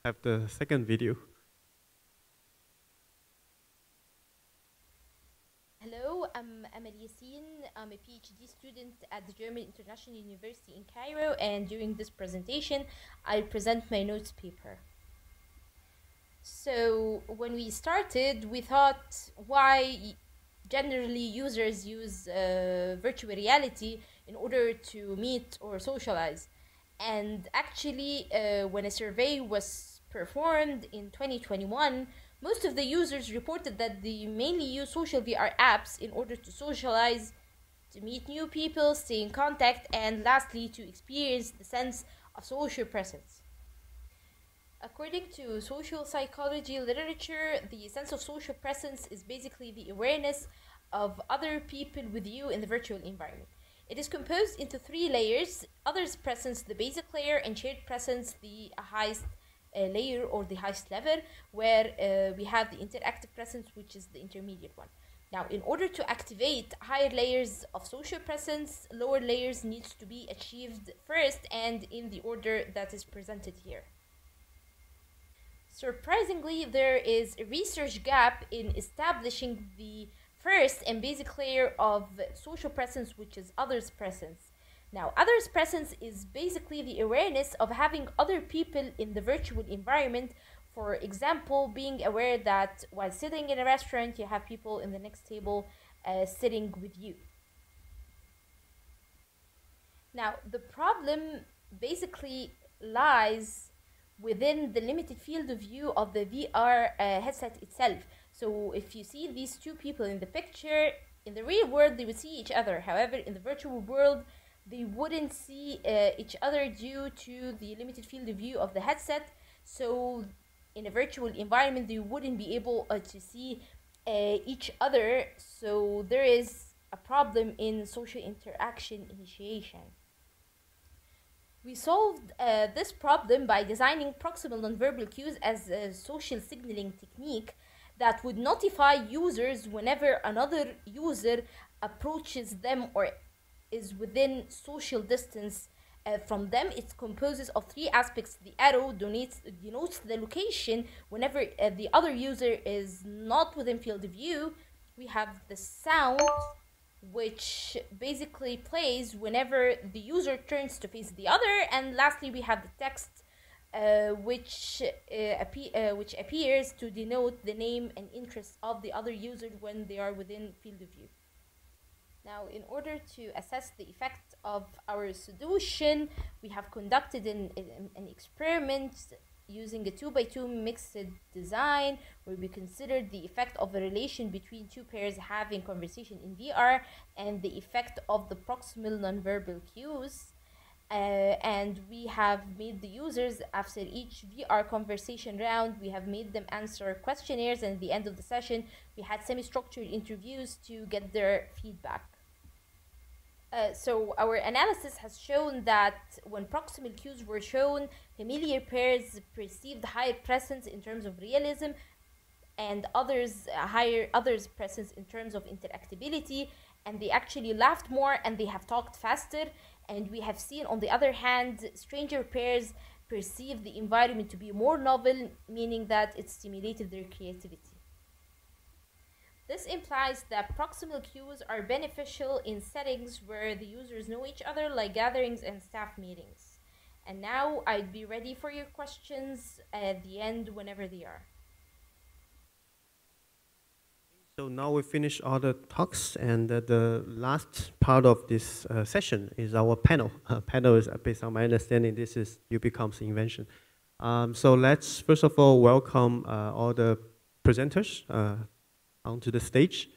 have the second video. Hello, I'm Amal Yassien. I'm a PhD student at the German International University in Cairo, and during this presentation, I'll present my notes paper. So, when we started, we thought why generally users use virtual reality in order to meet or socialize. And actually, when a survey was performed in 2021, most of the users reported that they mainly use social VR apps in order to socialize, to meet new people, stay in contact, and lastly, to experience the sense of social presence. According to social psychology literature, the sense of social presence is basically the awareness of other people with you in the virtual environment. It is composed into three layers: others presence, the basic layer, and shared presence, the highest layer or the highest level, where we have the interactive presence, which is the intermediate one. Now, in order to activate higher layers of social presence, lower layers needs to be achieved first and in the order that is presented here. Surprisingly, there is a research gap in establishing the first and basic layer of social presence, which is others presence. Now, others presence is basically the awareness of having other people in the virtual environment. For example, being aware that while sitting in a restaurant, you have people in the next table sitting with you. Now, the problem basically lies within the limited field of view of the VR headset itself. So if you see these two people in the picture, in the real world they would see each other. However, in the virtual world, they wouldn't see each other due to the limited field of view of the headset. So in a virtual environment, they wouldn't be able to see each other. So there is a problem in social interaction initiation. We solved this problem by designing proximal nonverbal cues as a social signaling technique that would notify users whenever another user approaches them or is within social distance from them. It composes of three aspects. The arrow denotes the location whenever the other user is not within field of view. We have the sound, which basically plays whenever the user turns to face the other, and lastly we have the text which appears to denote the name and interest of the other user when they are within field of view. Now, in order to assess the effect of our solution, we have conducted an experiment using a 2x2 mixed design where we considered the effect of a relation between two pairs having conversation in VR and the effect of the proximal nonverbal cues. And we have made the users, after each VR conversation round, we have made them answer questionnaires, and at the end of the session we had semi-structured interviews to get their feedback. So our analysis has shown that when proximal cues were shown, familiar pairs perceived higher presence in terms of realism, and others presence in terms of interactability, and they actually laughed more and they have talked faster. And we have seen, on the other hand, stranger pairs perceive the environment to be more novel, meaning that it stimulated their creativity. This implies that proximal cues are beneficial in settings where the users know each other, like gatherings and staff meetings. And now I'd be ready for your questions at the end whenever they are. So now we finish all the talks, and the last part of this session is our panel. Panel is, based on my understanding, this is UbiComp's invention. So let's first of all welcome all the presenters onto the stage.